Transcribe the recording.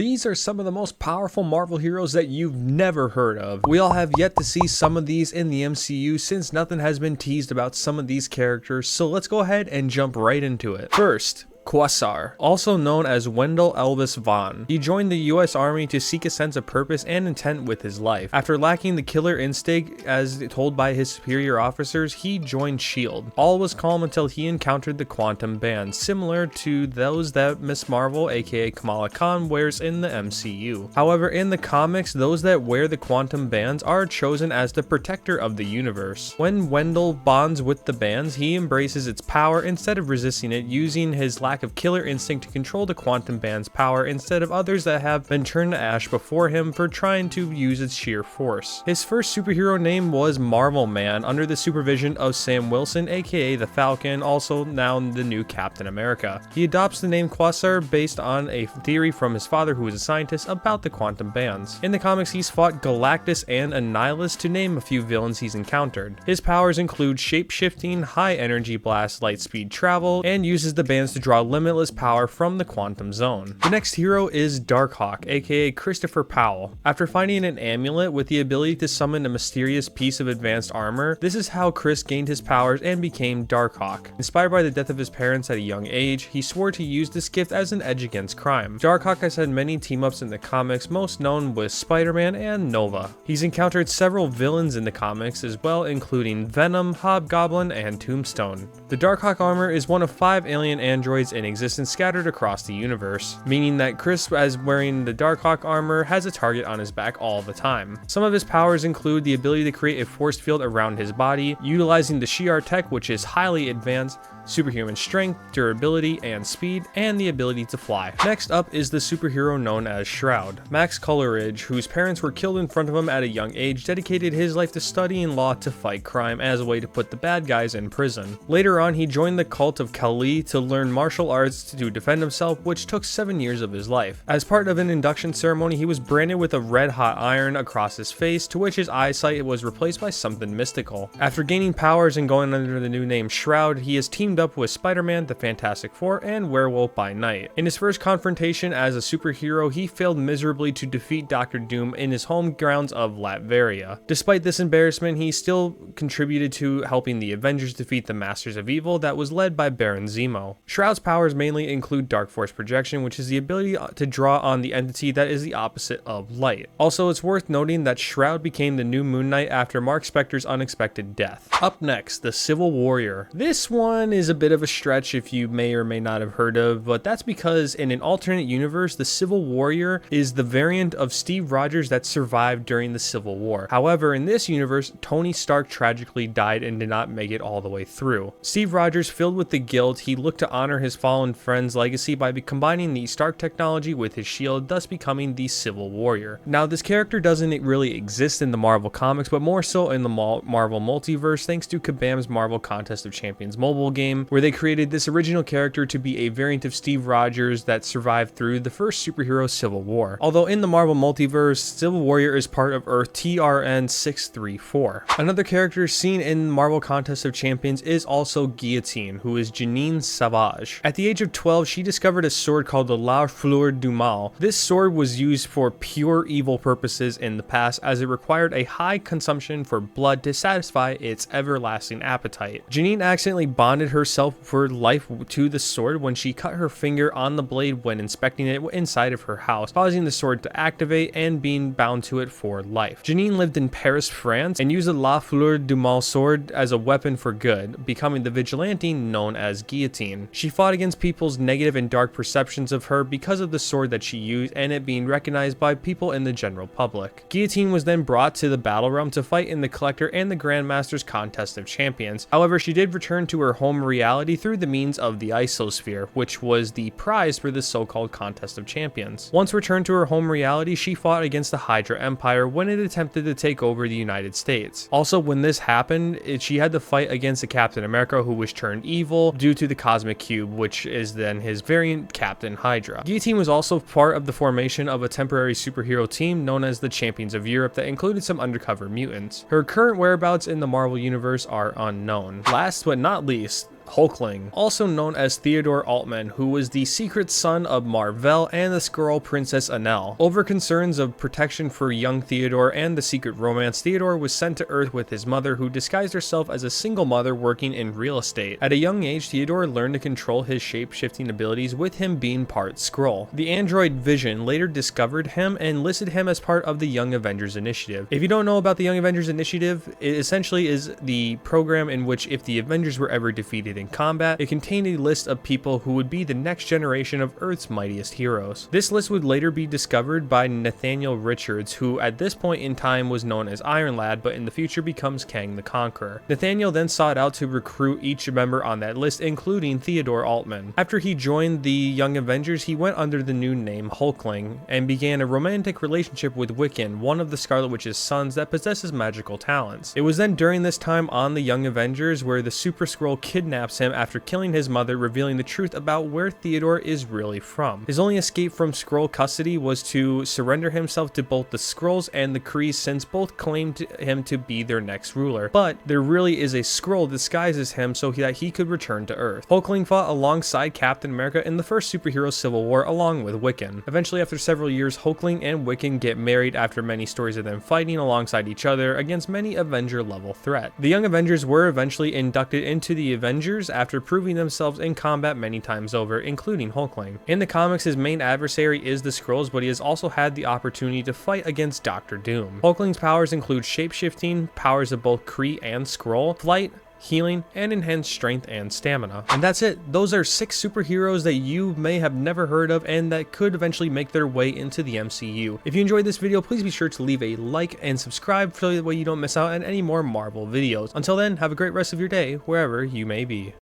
These are some of the most powerful Marvel heroes that you've never heard of. We all have yet to see some of these in the MCU since nothing has been teased about some of these characters, so let's go ahead and jump right into it. First, Quasar, also known as Wendell Elvis Vaughn. He joined the US Army to seek a sense of purpose and intent with his life. After lacking the killer instinct as told by his superior officers, he joined S.H.I.E.L.D. All was calm until he encountered the quantum bands, similar to those that Miss Marvel aka Kamala Khan wears in the MCU. However, in the comics, those that wear the quantum bands are chosen as the protector of the universe. When Wendell bonds with the bands, he embraces its power instead of resisting it, using his lack of killer instinct to control the quantum band's power instead of others that have been turned to ash before him for trying to use its sheer force. His first superhero name was Marvel Man, under the supervision of Sam Wilson aka the Falcon, also now the new Captain America. He adopts the name Quasar based on a theory from his father, who was a scientist, about the quantum bands. In the comics, he's fought Galactus and Annihilus, to name a few villains he's encountered. His powers include shape-shifting, high energy blast, light speed travel, and uses the bands to draw limitless power from the quantum zone. The next hero is Darkhawk, aka Christopher Powell. After finding an amulet with the ability to summon a mysterious piece of advanced armor, this is how Chris gained his powers and became Darkhawk. Inspired by the death of his parents at a young age, he swore to use this gift as an edge against crime. Darkhawk has had many team-ups in the comics, most known with Spider-Man and Nova. He's encountered several villains in the comics as well, including Venom, Hobgoblin, and Tombstone. The Darkhawk armor is one of 5 alien androids in existence scattered across the universe, meaning that Chris, as wearing the Darkhawk armor, has a target on his back all the time. Some of his powers include the ability to create a force field around his body, utilizing the Shi'ar tech, which is highly advanced, superhuman strength, durability, and speed, and the ability to fly. Next up is the superhero known as Shroud. Max Coleridge, whose parents were killed in front of him at a young age, dedicated his life to studying law to fight crime as a way to put the bad guys in prison. Later on, he joined the cult of Kali to learn martial arts to defend himself, which took 7 years of his life. As part of an induction ceremony, he was branded with a red-hot iron across his face, to which his eyesight was replaced by something mystical. After gaining powers and going under the new name Shroud, he has teamed up with Spider-Man, the Fantastic Four, and Werewolf by Night. In his first confrontation as a superhero, he failed miserably to defeat Dr. Doom in his home grounds of Latveria. Despite this embarrassment, he still contributed to helping the Avengers defeat the Masters of Evil that was led by Baron Zemo. Shroud's powers mainly include Dark Force Projection, which is the ability to draw on the entity that is the opposite of light. Also, it's worth noting that Shroud became the new Moon Knight after Mark Spector's unexpected death. Up next, the Civil Warrior. This one is a bit of a stretch if you may or may not have heard of, but that's because in an alternate universe, the Civil Warrior is the variant of Steve Rogers that survived during the Civil War. However, in this universe, Tony Stark tragically died and did not make it all the way through. Steve Rogers, filled with the guilt, he looked to honor his fallen friend's legacy by combining the Stark technology with his shield, thus becoming the Civil Warrior. Now, this character doesn't really exist in the Marvel comics, but more so in the Marvel multiverse, thanks to Kabam's Marvel Contest of Champions mobile game, where they created this original character to be a variant of Steve Rogers that survived through the first superhero Civil War. Although in the Marvel multiverse, Civil Warrior is part of Earth TRN-634. Another character seen in Marvel Contest of Champions is also Guillotine, who is Janine Savage. At the age of 12, she discovered a sword called the La Fleur du Mal. This sword was used for pure evil purposes in the past, as it required a high consumption for blood to satisfy its everlasting appetite. Janine accidentally bonded herself for life to the sword when she cut her finger on the blade when inspecting it inside of her house, causing the sword to activate and being bound to it for life. Janine lived in Paris, France, and used the La Fleur du Mal sword as a weapon for good, becoming the vigilante known as Guillotine. She fought against people's negative and dark perceptions of her because of the sword that she used and it being recognized by people in the general public. Guillotine was then brought to the battle realm to fight in the Collector and the Grandmaster's Contest of Champions. However, she did return to her home reality through the means of the Isosphere, which was the prize for the so-called Contest of Champions. Once returned to her home reality, she fought against the Hydra Empire when it attempted to take over the United States. Also, when this happened, she had to fight against the Captain America, who was turned evil due to the Cosmic Cube, which is then his variant, Captain Hydra. Guillotine was also part of the formation of a temporary superhero team known as the Champions of Europe that included some undercover mutants. Her current whereabouts in the Marvel Universe are unknown. Last but not least, Hulkling, also known as Theodore Altman, who was the secret son of Mar-Vell and the Skrull Princess Anel. Over concerns of protection for young Theodore and the secret romance, Theodore was sent to Earth with his mother, who disguised herself as a single mother working in real estate. At a young age, Theodore learned to control his shape-shifting abilities, with him being part Skrull. The android Vision later discovered him and listed him as part of the Young Avengers Initiative. If you don't know about the Young Avengers Initiative, it essentially is the program in which if the Avengers were ever defeated in combat, it contained a list of people who would be the next generation of Earth's mightiest heroes. This list would later be discovered by Nathaniel Richards, who at this point in time was known as Iron Lad, but in the future becomes Kang the Conqueror. Nathaniel then sought out to recruit each member on that list, including Theodore Altman. After he joined the Young Avengers, he went under the new name Hulkling and began a romantic relationship with Wiccan, one of the Scarlet Witch's sons that possesses magical talents. It was then during this time on the Young Avengers where the Super Skrull kidnaps him after killing his mother, revealing the truth about where Theodore is really from. His only escape from Skrull custody was to surrender himself to both the Skrulls and the Kree, since both claimed him to be their next ruler. But there really is a Skrull disguised as him so that he could return to Earth. Hulkling fought alongside Captain America in the first superhero civil war along with Wiccan. Eventually, after several years, Hulkling and Wiccan get married after many stories of them fighting alongside each other against many Avenger level threat. The Young Avengers were eventually inducted into the Avengers after proving themselves in combat many times over, including Hulkling. In the comics, his main adversary is the Skrulls, but he has also had the opportunity to fight against Doctor Doom. Hulkling's powers include shapeshifting, powers of both Kree and Skrull, flight, healing, and enhanced strength and stamina. And that's it. Those are 6 superheroes that you may have never heard of and that could eventually make their way into the MCU. If you enjoyed this video, please be sure to leave a like and subscribe so that way you don't miss out on any more Marvel videos. Until then, have a great rest of your day, wherever you may be.